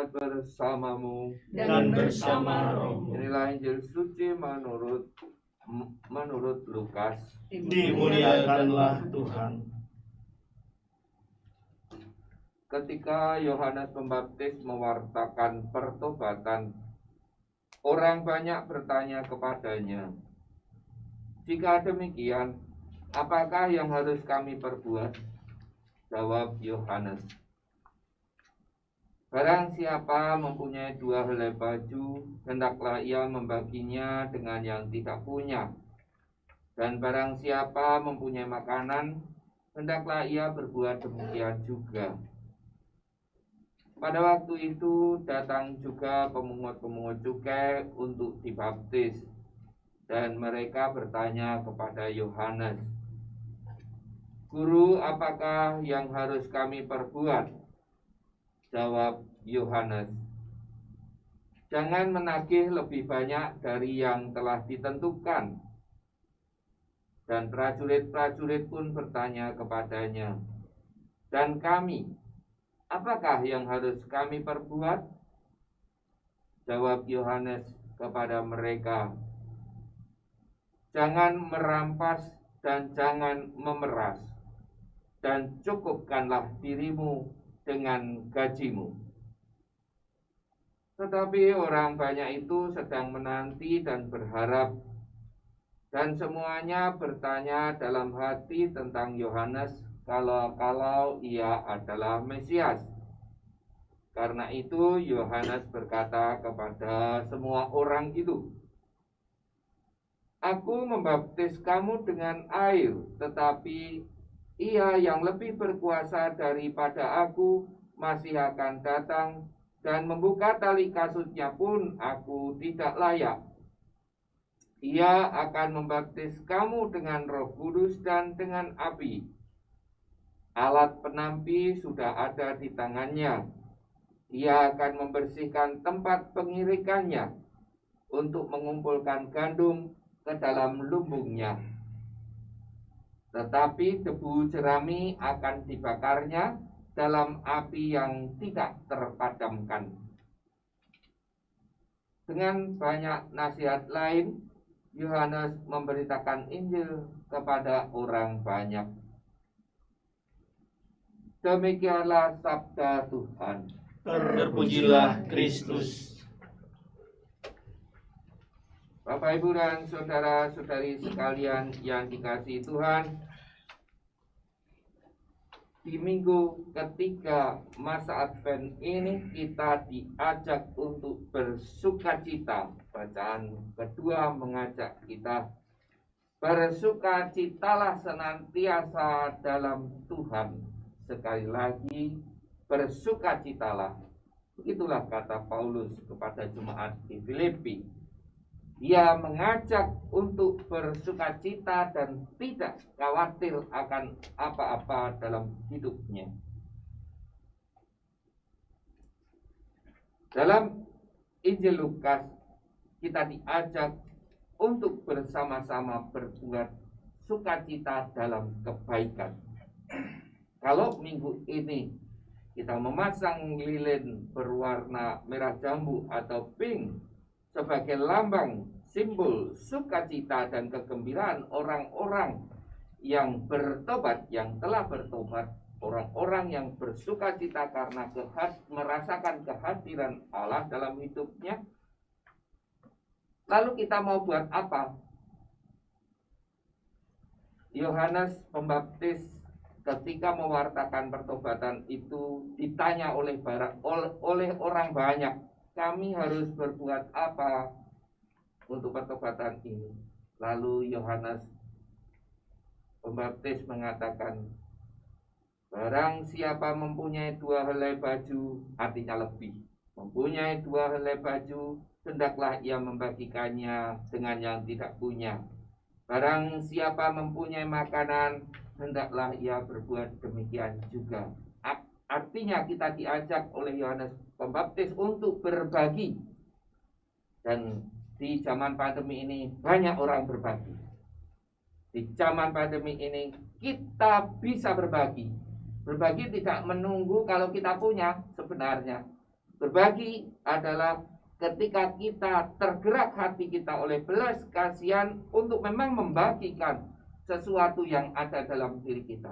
Tuhan bersamamu dan bersama rohmu. Inilah Injil suci menurut Lukas. Dimuliakanlah Tuhan. Ketika Yohanes Pembaptis mewartakan pertobatan, orang banyak bertanya kepadanya, "Jika demikian, apakah yang harus kami perbuat?" Jawab Yohanes, "Barang siapa mempunyai 2 helai baju, hendaklah ia membaginya dengan yang tidak punya. Dan barang siapa mempunyai makanan, hendaklah ia berbuat demikian juga." Pada waktu itu datang juga pemungut-pemungut cukai untuk dibaptis, dan mereka bertanya kepada Yohanes, "Guru, apakah yang harus kami perbuat?" Jawab Yohanes, "Jangan menagih lebih banyak dari yang telah ditentukan." Dan prajurit-prajurit pun bertanya kepadanya, "Dan kami, apakah yang harus kami perbuat?" Jawab Yohanes kepada mereka, "Jangan merampas dan jangan memeras, dan cukupkanlah dirimu dengan gajimu." Tetapi orang banyak itu sedang menanti dan berharap, dan semuanya bertanya dalam hati tentang Yohanes kalau ia adalah Mesias. Karena itu Yohanes berkata kepada semua orang itu, "Aku membaptis kamu dengan air, tetapi ia yang lebih berkuasa daripada aku masih akan datang, dan membuka tali kasutnya pun aku tidak layak. Ia akan membaptis kamu dengan Roh Kudus dan dengan api. Alat penampi sudah ada di tangannya. Ia akan membersihkan tempat pengirikannya untuk mengumpulkan gandum ke dalam lumbungnya. Tetapi debu jerami akan dibakarnya dalam api yang tidak terpadamkan." Dengan banyak nasihat lain, Yohanes memberitakan Injil kepada orang banyak. Demikianlah sabda Tuhan. Terpujilah Kristus. Bapak, Ibu, dan saudara-saudari sekalian yang dikasihi Tuhan, di minggu ketiga masa Advent ini kita diajak untuk bersukacita. Bacaan kedua mengajak kita bersukacitalah senantiasa dalam Tuhan. Sekali lagi, bersukacitalah. Itulah kata Paulus kepada jemaat di Filipi. Dia mengajak untuk bersukacita dan tidak khawatir akan apa-apa dalam hidupnya. Dalam Injil Lukas, kita diajak untuk bersama-sama berbuat sukacita dalam kebaikan. Kalau minggu ini kita memasang lilin berwarna merah jambu atau pink sebagai lambang simbol sukacita dan kegembiraan orang-orang yang bertobat, yang telah bertobat, orang-orang yang bersukacita karena merasakan kehadiran Allah dalam hidupnya. Lalu kita mau buat apa? Yohanes Pembaptis ketika mewartakan pertobatan itu ditanya oleh orang banyak, "Kami harus berbuat apa untuk pertobatan ini?" Lalu Yohanes Pembaptis mengatakan, "Barang siapa mempunyai 2 helai baju," artinya lebih, mempunyai 2 helai baju, hendaklah ia membagikannya dengan yang tidak punya. Barang siapa mempunyai makanan, hendaklah ia berbuat demikian juga. Artinya kita diajak oleh Yohanes Pembaptis untuk berbagi. Dan di zaman pandemi ini banyak orang berbagi. Di zaman pandemi ini kita bisa berbagi. Berbagi tidak menunggu kalau kita punya sebenarnya. Berbagi adalah ketika kita tergerak hati kita oleh belas kasihan untuk memang membagikan sesuatu yang ada dalam diri kita.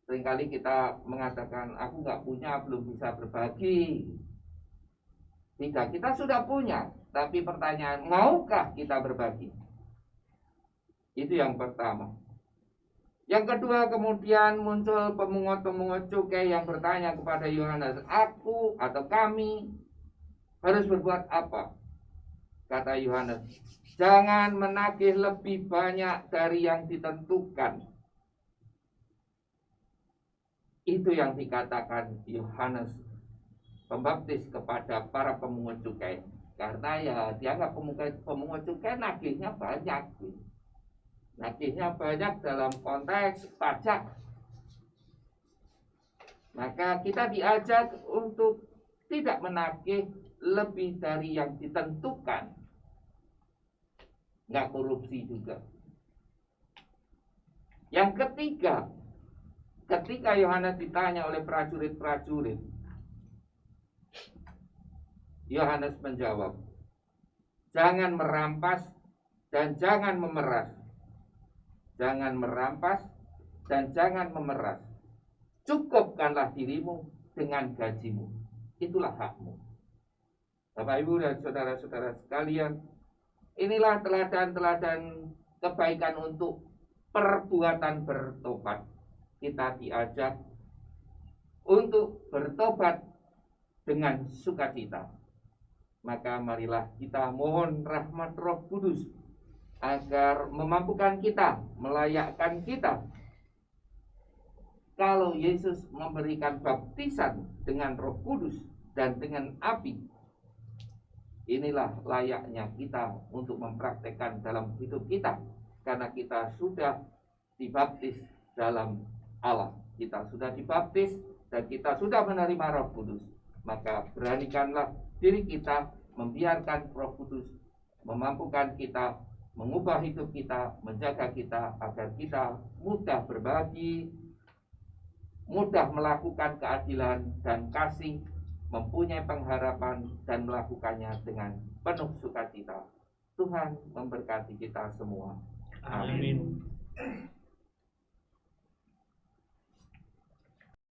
Seringkali kita mengatakan, aku nggak punya, belum bisa berbagi. Tidak, kita sudah punya, tapi pertanyaan, maukah kita berbagi? Itu yang pertama. Yang kedua, kemudian muncul pemungut-pemungut cukai yang bertanya kepada Yohanes, aku atau kami harus berbuat apa? Kata Yohanes, jangan menagih lebih banyak dari yang ditentukan. Itu yang dikatakan Yohanes Pembaptis kepada para pemungut cukai. Karena ya dianggap pemungut cukai nagihnya banyak. Nagihnya banyak dalam konteks pajak. Maka kita diajak untuk tidak menagih lebih dari yang ditentukan. Nggak korupsi juga. Yang ketiga, ketika Yohanes ditanya oleh prajurit-prajurit, Yohanes menjawab, jangan merampas dan jangan memeras. Jangan merampas dan jangan memeras. Cukupkanlah dirimu dengan gajimu. Itulah hakmu. Bapak, Ibu, dan saudara-saudara sekalian, inilah teladan-teladan kebaikan untuk perbuatan bertobat. Kita diajak untuk bertobat dengan sukacita. Maka marilah kita mohon rahmat Roh Kudus agar memampukan kita, melayakkan kita. Kalau Yesus memberikan baptisan dengan Roh Kudus dan dengan api, inilah layaknya kita untuk mempraktekkan dalam hidup kita. Karena kita sudah dibaptis dalam Allah. Kita sudah dibaptis dan kita sudah menerima Roh Kudus. Maka beranikanlah diri kita, membiarkan Roh Kudus memampukan kita, mengubah hidup kita, menjaga kita agar kita mudah berbagi, mudah melakukan keadilan dan kasih, mempunyai pengharapan dan melakukannya dengan penuh sukacita. Tuhan memberkati kita semua. Amin.